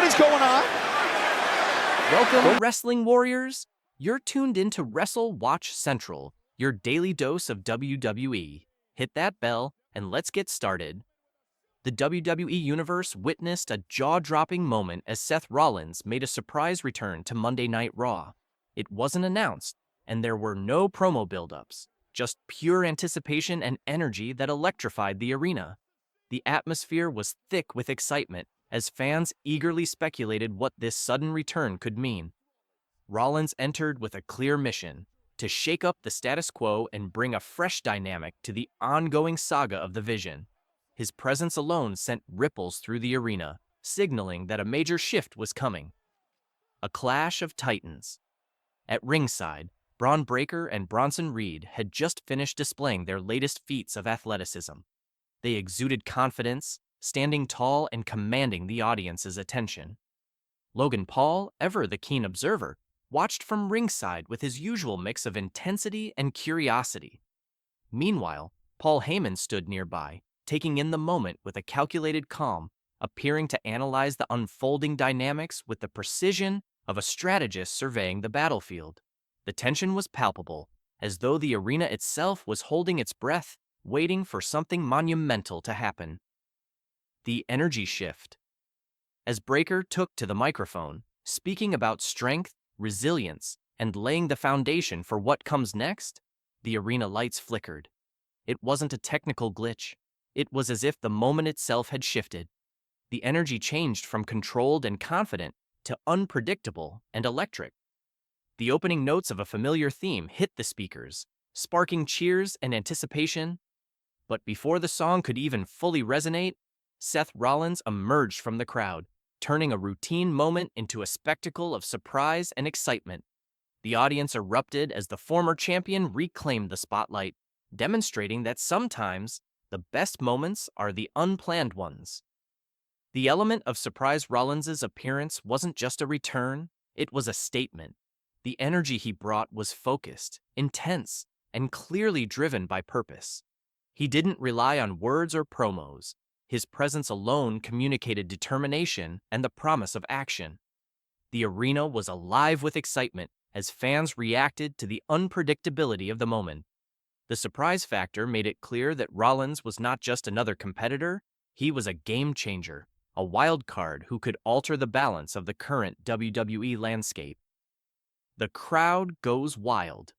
What is going on? Welcome, Wrestling Warriors! You're tuned in to Wrestle Watch Central, your daily dose of WWE. Hit that bell, and let's get started. The WWE Universe witnessed a jaw-dropping moment as Seth Rollins made a surprise return to Monday Night Raw. It wasn't announced, and there were no promo build-ups, just pure anticipation and energy that electrified the arena. The atmosphere was thick with excitement as fans eagerly speculated what this sudden return could mean. Rollins entered with a clear mission: to shake up the status quo and bring a fresh dynamic to the ongoing saga of the Vision. His presence alone sent ripples through the arena, signaling that a major shift was coming. A clash of titans. At ringside, Bron Breakker and Bronson had just finished displaying their latest feats of athleticism. They exuded confidence, standing tall and commanding the audience's attention. Logan Paul, ever the keen observer, watched from ringside with his usual mix of intensity and curiosity. Meanwhile, Paul Heyman stood nearby, taking in the moment with a calculated calm, appearing to analyze the unfolding dynamics with the precision of a strategist surveying the battlefield. The tension was palpable, as though the arena itself was holding its breath, waiting for something monumental to happen. The energy shift. As Breakker took to the microphone, speaking about strength, resilience, and laying the foundation for what comes next, the arena lights flickered. It wasn't a technical glitch. It was as if the moment itself had shifted. The energy changed from controlled and confident to unpredictable and electric. The opening notes of a familiar theme hit the speakers, sparking cheers and anticipation. But before the song could even fully resonate, Seth Rollins emerged from the crowd, turning a routine moment into a spectacle of surprise and excitement. The audience erupted as the former champion reclaimed the spotlight, demonstrating that sometimes the best moments are the unplanned ones. The element of surprise Rollins' appearance wasn't just a return, it was a statement. The energy he brought was focused, intense, and clearly driven by purpose. He didn't rely on words or promos. His presence alone communicated determination and the promise of action. The arena was alive with excitement as fans reacted to the unpredictability of the moment. The surprise factor made it clear that Rollins was not just another competitor, he was a game changer, a wild card who could alter the balance of the current WWE landscape. The crowd goes wild.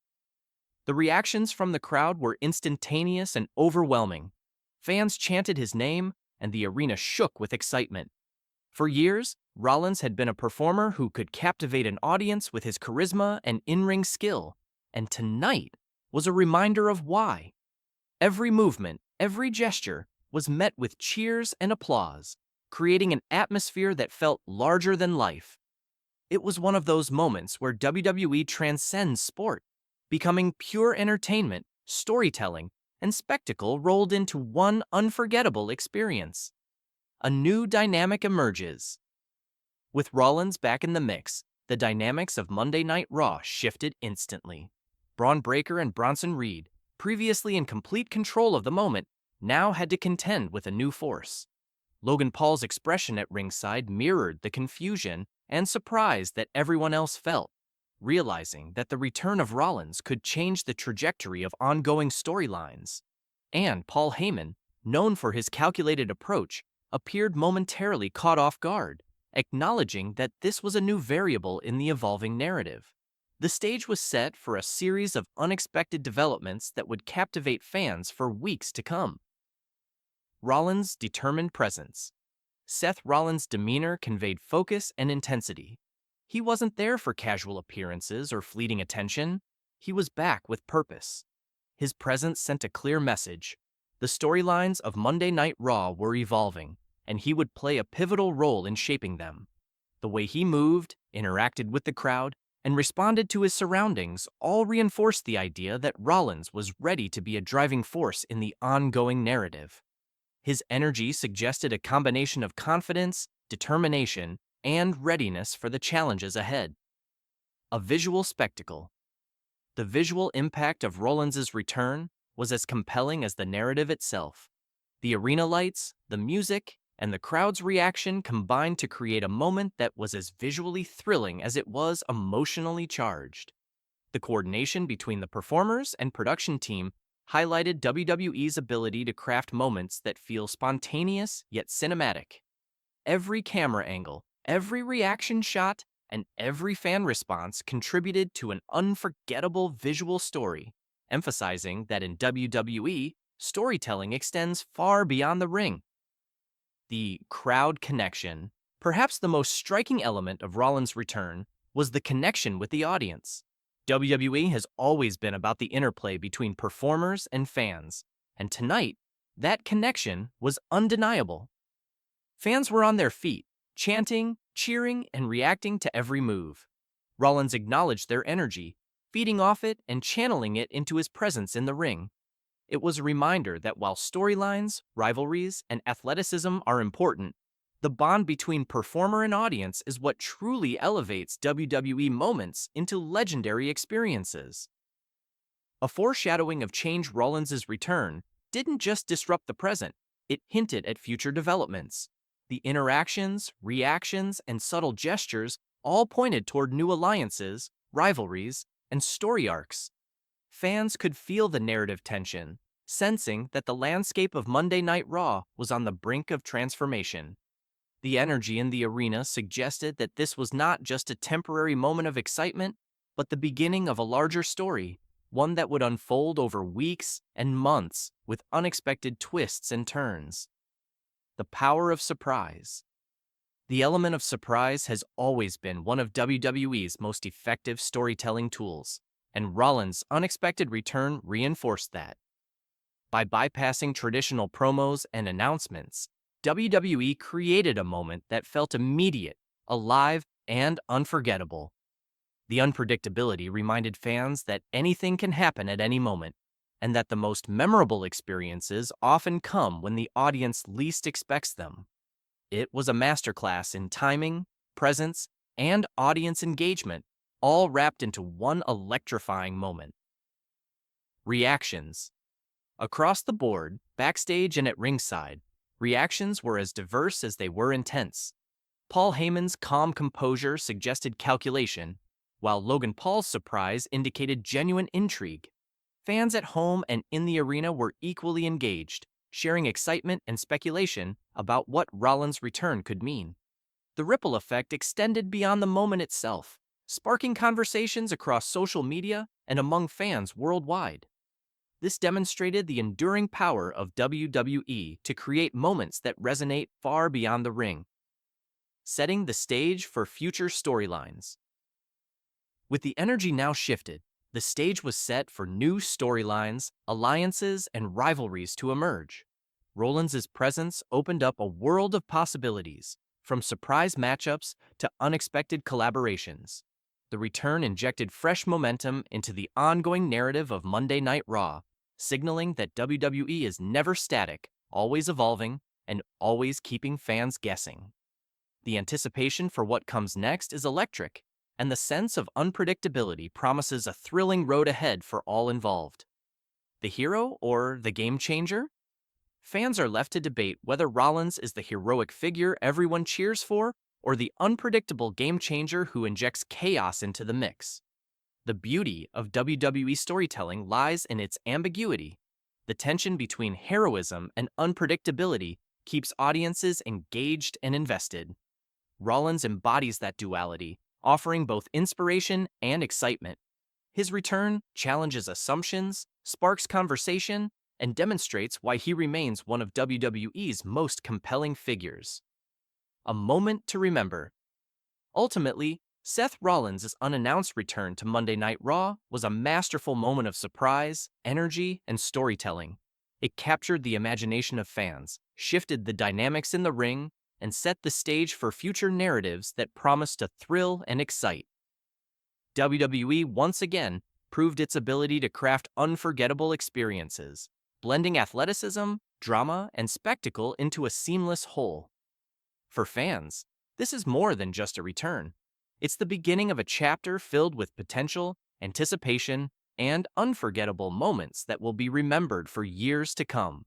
The reactions from the crowd were instantaneous and overwhelming. Fans chanted his name, and the arena shook with excitement. For years, Rollins had been a performer who could captivate an audience with his charisma and in-ring skill, and tonight was a reminder of why. Every movement, every gesture was met with cheers and applause, creating an atmosphere that felt larger than life. It was one of those moments where WWE transcends sport, becoming pure entertainment, storytelling, and spectacle rolled into one unforgettable experience. A new dynamic emerges. With Rollins back in the mix, the dynamics of Monday Night Raw shifted instantly. Bron Breakker and Bronson, previously in complete control of the moment, now had to contend with a new force. Logan Paul's expression at ringside mirrored the confusion and surprise that everyone else felt, realizing that the return of Rollins could change the trajectory of ongoing storylines. And Paul Heyman, known for his calculated approach, appeared momentarily caught off guard, acknowledging that this was a new variable in the evolving narrative. The stage was set for a series of unexpected developments that would captivate fans for weeks to come. Rollins' determined presence. Seth Rollins' demeanor conveyed focus and intensity. He wasn't there for casual appearances or fleeting attention. He was back with purpose. His presence sent a clear message. The storylines of Monday Night Raw were evolving, and he would play a pivotal role in shaping them. The way he moved, interacted with the crowd, and responded to his surroundings all reinforced the idea that Rollins was ready to be a driving force in the ongoing narrative. His energy suggested a combination of confidence, determination, and readiness for the challenges ahead. A visual spectacle. The visual impact of Rollins' return was as compelling as the narrative itself. The arena lights, the music, and the crowd's reaction combined to create a moment that was as visually thrilling as it was emotionally charged. The coordination between the performers and production team highlighted WWE's ability to craft moments that feel spontaneous yet cinematic. Every camera angle, every reaction shot, and every fan response contributed to an unforgettable visual story, emphasizing that in WWE, storytelling extends far beyond the ring. The crowd connection, perhaps the most striking element of Rollins' return, was the connection with the audience. WWE has always been about the interplay between performers and fans, and tonight, that connection was undeniable. Fans were on their feet, chanting, cheering, and reacting to every move. Rollins acknowledged their energy, feeding off it and channeling it into his presence in the ring. It was a reminder that while storylines, rivalries, and athleticism are important, the bond between performer and audience is what truly elevates WWE moments into legendary experiences. A foreshadowing of Change Rollins' return didn't just disrupt the present, it hinted at future developments. The interactions, reactions, and subtle gestures all pointed toward new alliances, rivalries, and story arcs. Fans could feel the narrative tension, sensing that the landscape of Monday Night Raw was on the brink of transformation. The energy in the arena suggested that this was not just a temporary moment of excitement, but the beginning of a larger story, one that would unfold over weeks and months with unexpected twists and turns. The power of surprise. The element of surprise has always been one of WWE's most effective storytelling tools, and Rollins' unexpected return reinforced that. By bypassing traditional promos and announcements, WWE created a moment that felt immediate, alive, and unforgettable. The unpredictability reminded fans that anything can happen at any moment, and that the most memorable experiences often come when the audience least expects them. It was a masterclass in timing, presence, and audience engagement, all wrapped into one electrifying moment. Reactions. Across the board, backstage and at ringside, reactions were as diverse as they were intense. Paul Heyman's calm composure suggested calculation, while Logan Paul's surprise indicated genuine intrigue. Fans at home and in the arena were equally engaged, sharing excitement and speculation about what Rollins' return could mean. The ripple effect extended beyond the moment itself, sparking conversations across social media and among fans worldwide. This demonstrated the enduring power of WWE to create moments that resonate far beyond the ring, setting the stage for future storylines. With the energy now shifted, the stage was set for new storylines, alliances, and rivalries to emerge. Rollins' presence opened up a world of possibilities, from surprise matchups to unexpected collaborations. The return injected fresh momentum into the ongoing narrative of Monday Night Raw, signaling that WWE is never static, always evolving, and always keeping fans guessing. The anticipation for what comes next is electric, and the sense of unpredictability promises a thrilling road ahead for all involved. The hero or the game changer? Fans are left to debate whether Rollins is the heroic figure everyone cheers for or the unpredictable game changer who injects chaos into the mix. The beauty of WWE storytelling lies in its ambiguity. The tension between heroism and unpredictability keeps audiences engaged and invested. Rollins embodies that duality, offering both inspiration and excitement. His return challenges assumptions, sparks conversation, and demonstrates why he remains one of WWE's most compelling figures. A moment to remember. Ultimately, Seth Rollins' unannounced return to Monday Night Raw was a masterful moment of surprise, energy, and storytelling. It captured the imagination of fans, shifted the dynamics in the ring, and set the stage for future narratives that promise to thrill and excite. WWE once again proved its ability to craft unforgettable experiences, blending athleticism, drama, and spectacle into a seamless whole. For fans, this is more than just a return. It's the beginning of a chapter filled with potential, anticipation, and unforgettable moments that will be remembered for years to come.